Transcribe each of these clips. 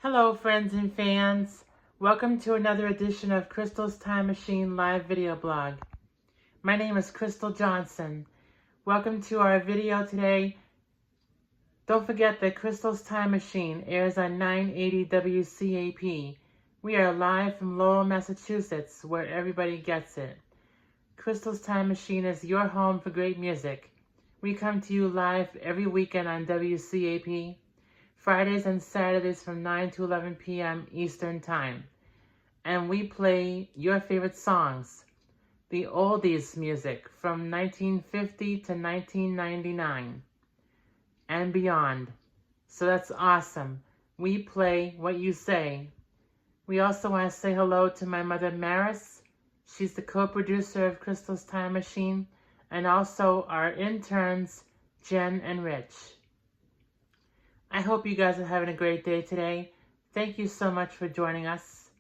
Hello friends and fans. Welcome to another edition of Crystal's Time Machine live video blog. My name is Crystal Johnson. Welcome to our video today. Don't forget that Crystal's Time Machine airs on 980 WCAP. We are live from Lowell, Massachusetts, where everybody gets it. Crystal's Time Machine is your home for great music. We come to you live every weekend on WCAP. Fridays and Saturdays from 9 to 11 p.m. Eastern Time. And we play your favorite songs, the oldies music from 1950 to 1999 and beyond. So that's awesome. We play what you say. We also want to say hello to my mother Maris. She's the co-producer of Crystal's Time Machine, and also our interns Jen and Rich. I hope you guys are having a great day today. Thank you so much for joining us.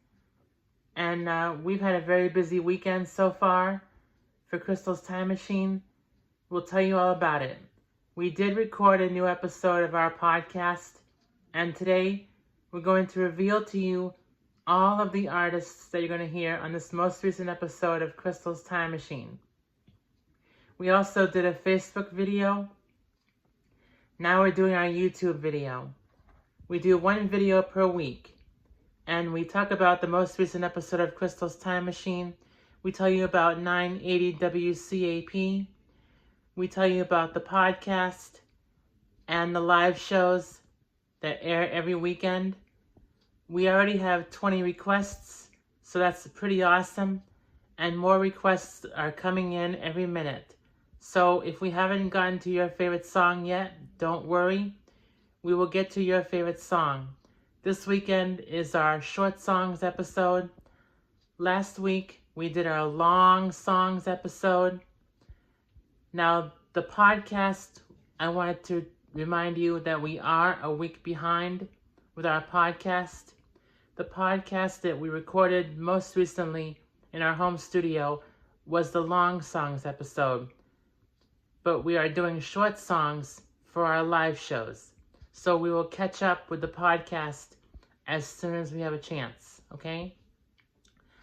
And we've had a very busy weekend so far for Crystal's Time Machine. We'll tell you all about it. We did record a new episode of our podcast, and today we're going to reveal to you all of the artists that you're going to hear on this most recent episode of Crystal's Time Machine. We also did a Facebook video. Now we're doing our YouTube video. We do one video per week. And we talk about the most recent episode of Crystal's Time Machine. We tell you about 980 WCAP. We tell you about the podcast and the live shows that air every weekend. We already have 20 requests, so that's pretty awesome. And more requests are coming in every minute. So if we haven't gotten to your favorite song yet, don't worry. We will get to your favorite song. This weekend is our short songs episode. Last week, we did our long songs episode. Now, the podcast, I wanted to remind you that we are a week behind with our podcast. The podcast that we recorded most recently in our home studio was the long songs episode. But we are doing short songs for our live shows. So we will catch up with the podcast as soon as we have a chance, okay?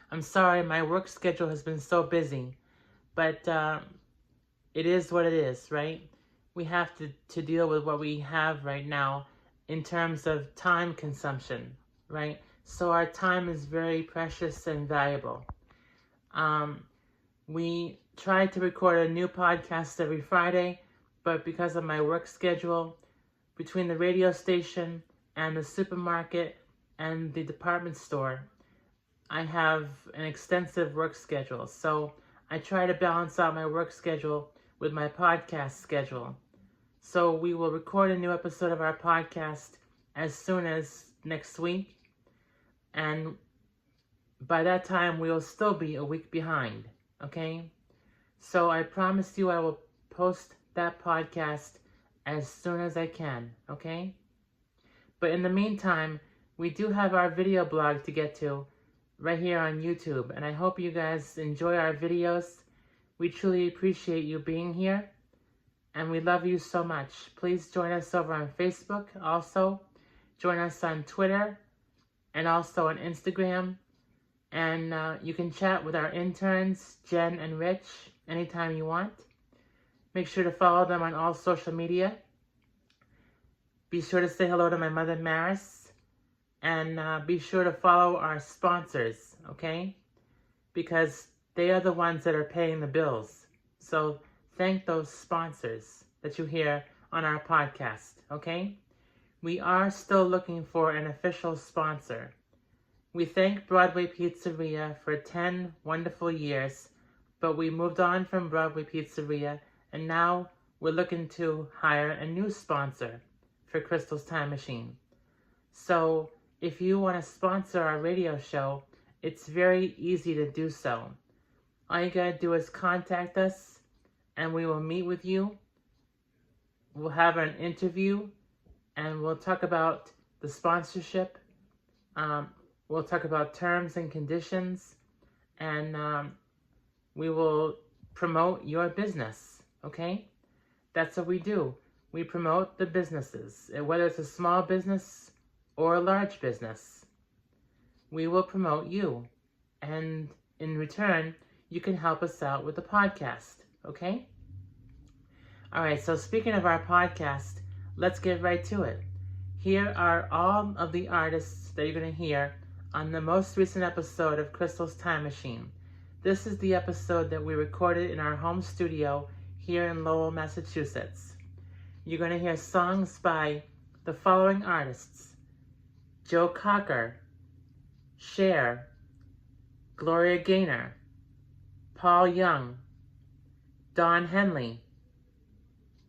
I'm sorry, my work schedule has been so busy, but it is what it is, right? We have to deal with what we have right now in terms of time consumption, right? So our time is very precious and valuable. We try to record a new podcast every Friday, but because of my work schedule, between the radio station and the supermarket and the department store, I have an extensive work schedule. So I try to balance out my work schedule with my podcast schedule. So we will record a new episode of our podcast as soon as next week. And by that time, we will still be a week behind, okay? So I promise you I will post that podcast as soon as I can, okay? But in the meantime, we do have our video blog to get to right here on YouTube, and I hope you guys enjoy our videos. We truly appreciate you being here, and we love you so much. Please join us over on Facebook also. Join us on Twitter and also on Instagram. And you can chat with our interns, Jen and Rich, anytime you want. Make sure to follow them on all social media. Be sure to say hello to my mother, Maris. And be sure to follow our sponsors, okay? Because they are the ones that are paying the bills. So thank those sponsors that you hear on our podcast, okay? We are still looking for an official sponsor. We thank Broadway Pizzeria for 10 wonderful years, but we moved on from Broadway Pizzeria, and now we're looking to hire a new sponsor for Crystal's Time Machine. So if you want to sponsor our radio show, it's very easy to do so. All you gotta do is contact us, and we will meet with you. We'll have an interview, and we'll talk about the sponsorship. We'll talk about terms and conditions, and we will promote your business, okay? That's what we do. We promote the businesses, whether it's a small business or a large business. We will promote you, and in return, you can help us out with the podcast, okay? All right, so speaking of our podcast, let's get right to it. Here are all of the artists that you're going to hear on the most recent episode of Crystal's Time Machine. This is the episode that we recorded in our home studio here in Lowell, Massachusetts. You're going to hear songs by the following artists: Joe Cocker, Cher, Gloria Gaynor, Paul Young, Don Henley,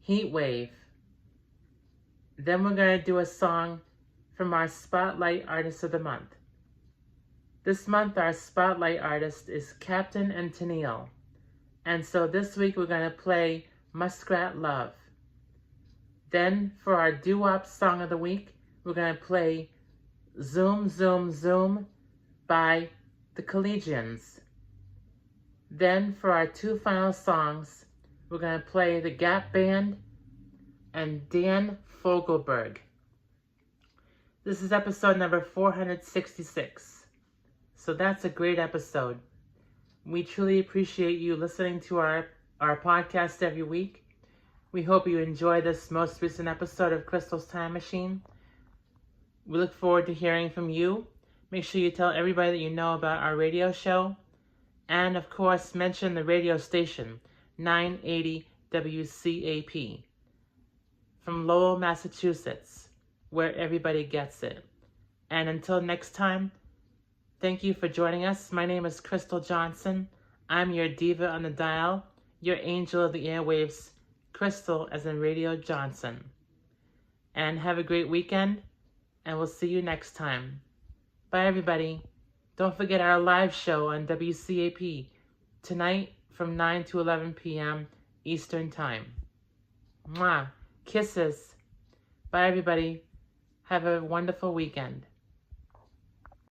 Heatwave. Then we're going to do a song from our Spotlight Artist of the Month. This month our Spotlight Artist is Captain and Tennille. And so this week we're going to play Muskrat Love. Then for our doo-wop song of the week, we're going to play Zoom Zoom Zoom by the Collegians. Then for our two final songs, we're going to play the Gap Band and Dan Fogelberg. This is episode number 466. So that's a great episode. We truly appreciate you listening to our podcast every week. We hope you enjoy this most recent episode of Crystal's Time Machine. We look forward to hearing from you. Make sure you tell everybody that you know about our radio show. And of course, mention the radio station, 980 WCAP, from Lowell, Massachusetts, where everybody gets it. And until next time, thank you for joining us. My name is Crystal Johnson. I'm your diva on the dial, your angel of the airwaves, Crystal as in Radio Johnson. And have a great weekend, and we'll see you next time. Bye, everybody. Don't forget our live show on WCAP tonight from 9 to 11 p.m. Eastern Time. Mwah. Kisses. Bye, everybody. Have a wonderful weekend.